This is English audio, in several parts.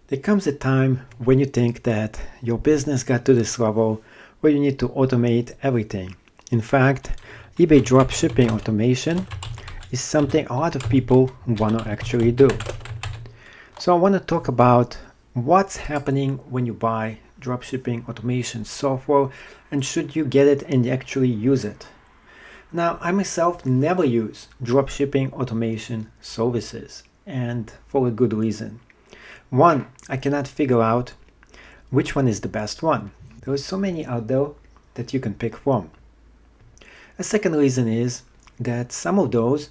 There comes a time when you think that your business got to this level where you need to automate everything. In fact, eBay dropshipping automation is something a lot of people want to actually do. So I want to talk about what's happening when you buy dropshipping automation software and should you get it and actually use it. Now, I myself never use dropshipping automation services, and for a good reason. One, I cannot figure out which one is the best one. There are so many out there that you can pick from. A second reason is that some of those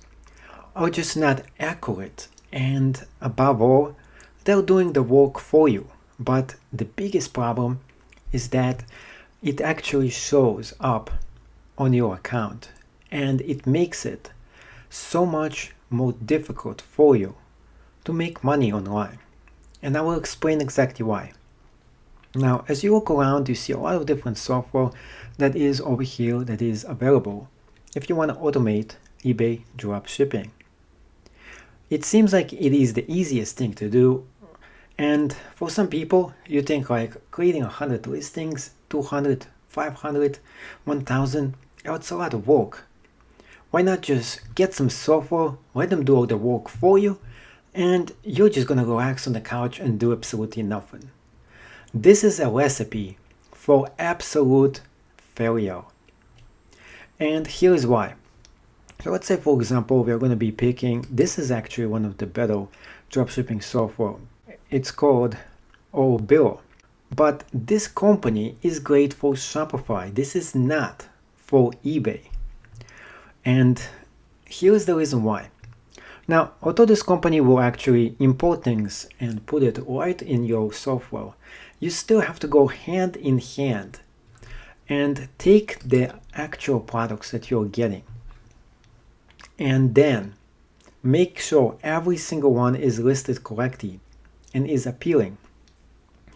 are just not accurate, and above all, they're doing the work for you. But the biggest problem is that it actually shows up on your account, and it makes it so much more difficult for you to make money online. And I will explain exactly why. Now, as you look around, you see a lot of different software that is over here that is available if you want to automate eBay dropshipping. It seems like it is the easiest thing to do, and for some people, you think like creating 100 listings, 200, 500, 1000, it's a lot of work. Why not just get some software, let them do all the work for you, and you're just gonna relax on the couch and do absolutely nothing. This is a recipe for absolute failure. And here is why. So let's say, for example, we're gonna be picking, this is actually one of the better dropshipping software. It's called Enroll. But this company is great for Shopify. This is not for eBay. And here's the reason why. Now, although this company will actually import things and put it right in your software, you still have to go hand in hand and take the actual products that you're getting and then make sure every single one is listed correctly and is appealing.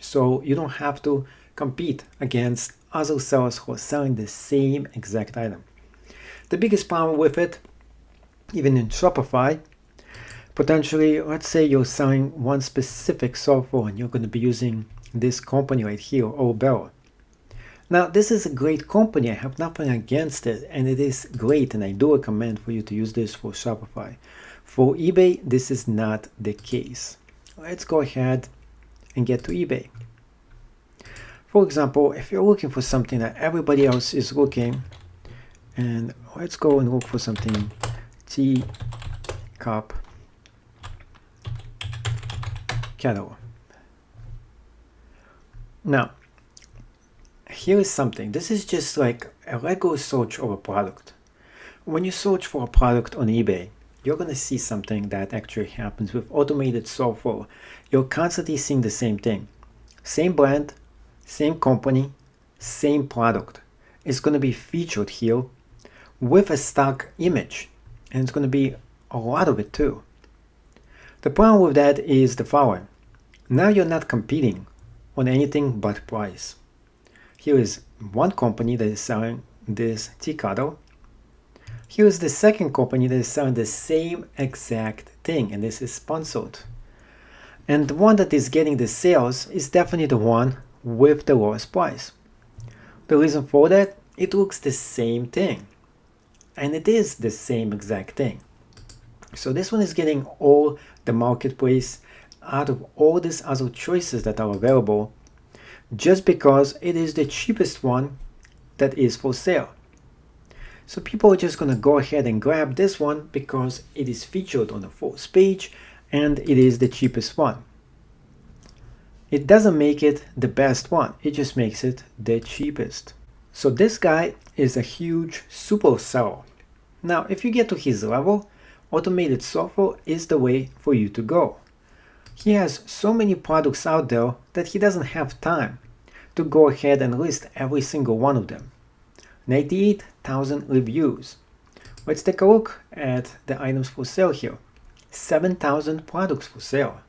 So you don't have to compete against other sellers who are selling the same exact item. The biggest problem with it, even in Shopify, potentially, let's say you're selling one specific software and you're going to be using this company right here, Enroll. Now, this is a great company. I have nothing against it, and it is great, and I do recommend for you to use this for Shopify. For eBay, this is not the case. Let's go ahead and get to eBay. For example, if you're looking for something that everybody else is looking, and let's go and look for something teacup kettle. Now, here is something. This is just like a regular search of a product. When you search for a product on eBay, you're going to see something that actually happens with automated software. You're constantly seeing the same thing. Same brand, same company, same product. It's going to be featured here with a stock image. And it's going to be a lot of it too. The problem with that is the following. Now you're not competing on anything but price. Here is one company that is selling this tea kettle. Here is the second company that is selling the same exact thing, and this is sponsored. And the one that is getting the sales is definitely the one with the lowest price. The reason for that, it looks the same thing. And it is the same exact thing. So this one is getting all the marketplace out of all these other choices that are available just because it is the cheapest one that is for sale. So people are just going to go ahead and grab this one because it is featured on the first page and it is the cheapest one. It doesn't make it the best one, it just makes it the cheapest. So this guy is a huge super seller. Now, if you get to his level, automated software is the way for you to go. He has so many products out there that he doesn't have time to go ahead and list every single one of them. 98,000 reviews. Let's take a look at the items for sale here. 7,000 products for sale.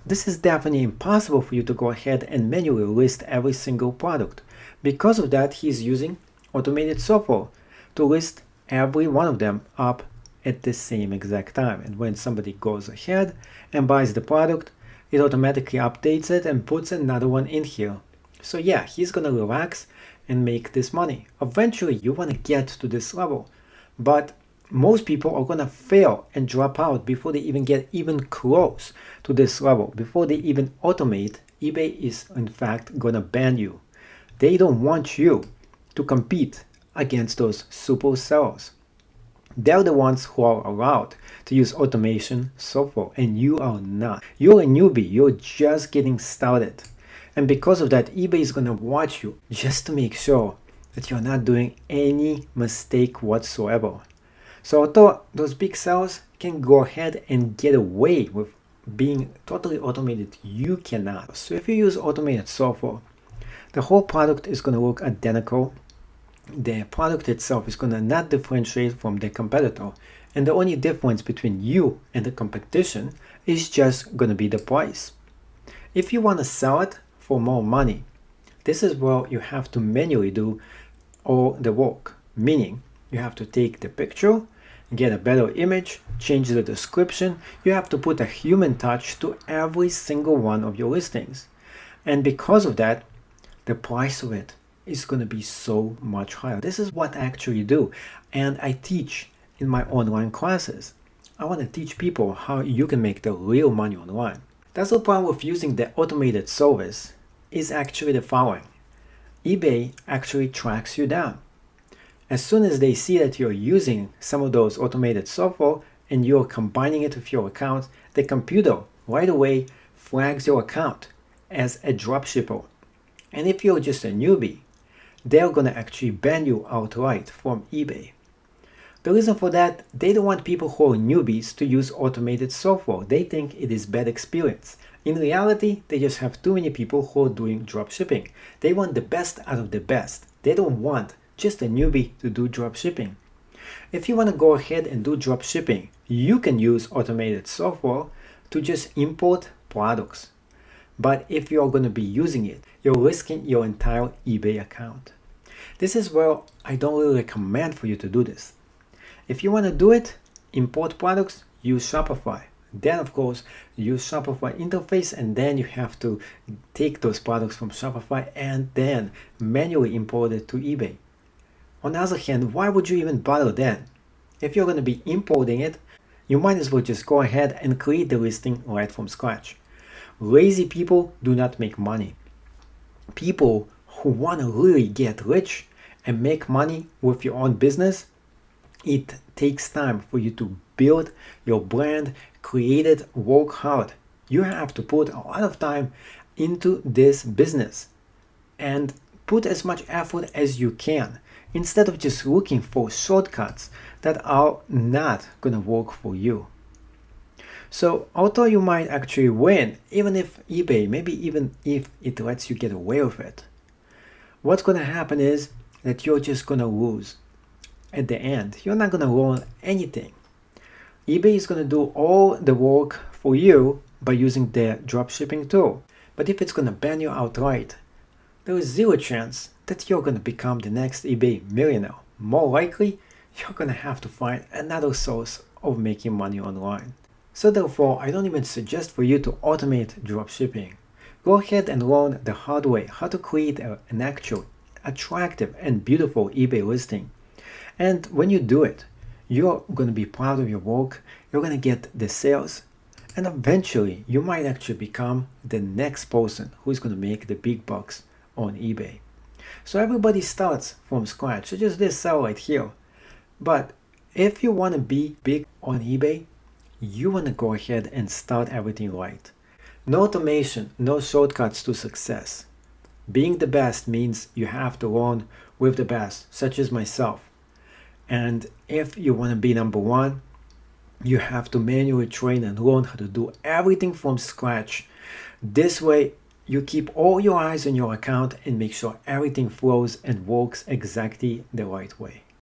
This is definitely impossible for you to go ahead and manually list every single product. Because of that, he's using automated software to list every one of them up at the same exact time. And when somebody goes ahead and buys the product, it automatically updates it and puts another one in here. So yeah, he's gonna relax and make this money. Eventually, you wanna get to this level, but most people are gonna fail and drop out before they even get even close to this level. Before they even automate, eBay is in fact gonna ban you. They don't want you to compete against those super sellers. They're the ones who are allowed to use automation software, and you are not. You're a newbie, you're just getting started. And because of that, eBay is gonna watch you just to make sure that you're not doing any mistake whatsoever. So although those big sellers can go ahead and get away with being totally automated, you cannot. So if you use automated software, the whole product is going to look identical. The product itself is going to not differentiate from the competitor. And the only difference between you and the competition is just going to be the price. If you want to sell it for more money, this is where you have to manually do all the work. Meaning, you have to take the picture, get a better image, change the description. You have to put a human touch to every single one of your listings. And because of that, the price of it is going to be so much higher. This is what I actually do. And I teach in my online classes. I want to teach people how you can make the real money online. That's the problem with using the automated service is actually the following. eBay actually tracks you down. As soon as they see that you're using some of those automated software and you're combining it with your account, the computer right away flags your account as a dropshipper. And if you're just a newbie, they're gonna actually ban you outright from eBay. The reason for that, they don't want people who are newbies to use automated software. They think it is bad experience. In reality, they just have too many people who are doing dropshipping. They want the best out of the best. They don't want just a newbie to do dropshipping. If you want to go ahead and do dropshipping, you can use automated software to just import products. But if you're going to be using it, you're risking your entire eBay account. This is where I don't really recommend for you to do this. If you want to do it, import products, use Shopify. Then of course, use Shopify interface, and then you have to take those products from Shopify and then manually import it to eBay. On the other hand, why would you even bother then? If you're going to be importing it, you might as well just go ahead and create the listing right from scratch. Lazy people do not make money. People who want to really get rich and make money with your own business, it takes time for you to build your brand, create it, work hard. You have to put a lot of time into this business and put as much effort as you can, instead of just looking for shortcuts that are not going to work for you. So although you might actually win, even if eBay, maybe even if it lets you get away with it, what's going to happen is that you're just going to lose. At the end, you're not going to learn anything. eBay is going to do all the work for you by using the dropshipping tool. But if it's going to ban you outright, there is zero chance that you're going to become the next eBay millionaire. More likely, you're going to have to find another source of making money online. So therefore, I don't even suggest for you to automate dropshipping. Go ahead and learn the hard way how to create an actual, attractive and beautiful eBay listing. And when you do it, you're going to be proud of your work, you're going to get the sales, and eventually you might actually become the next person who is going to make the big bucks on eBay. So everybody starts from scratch, so just this cell right here. But if you want to be big on eBay, you want to go ahead and start everything right. No automation, no shortcuts to success. Being the best means you have to learn with the best, such as myself. And if you want to be number one, you have to manually train and learn how to do everything from scratch. This way, you keep all your eyes on your account and make sure everything flows and works exactly the right way.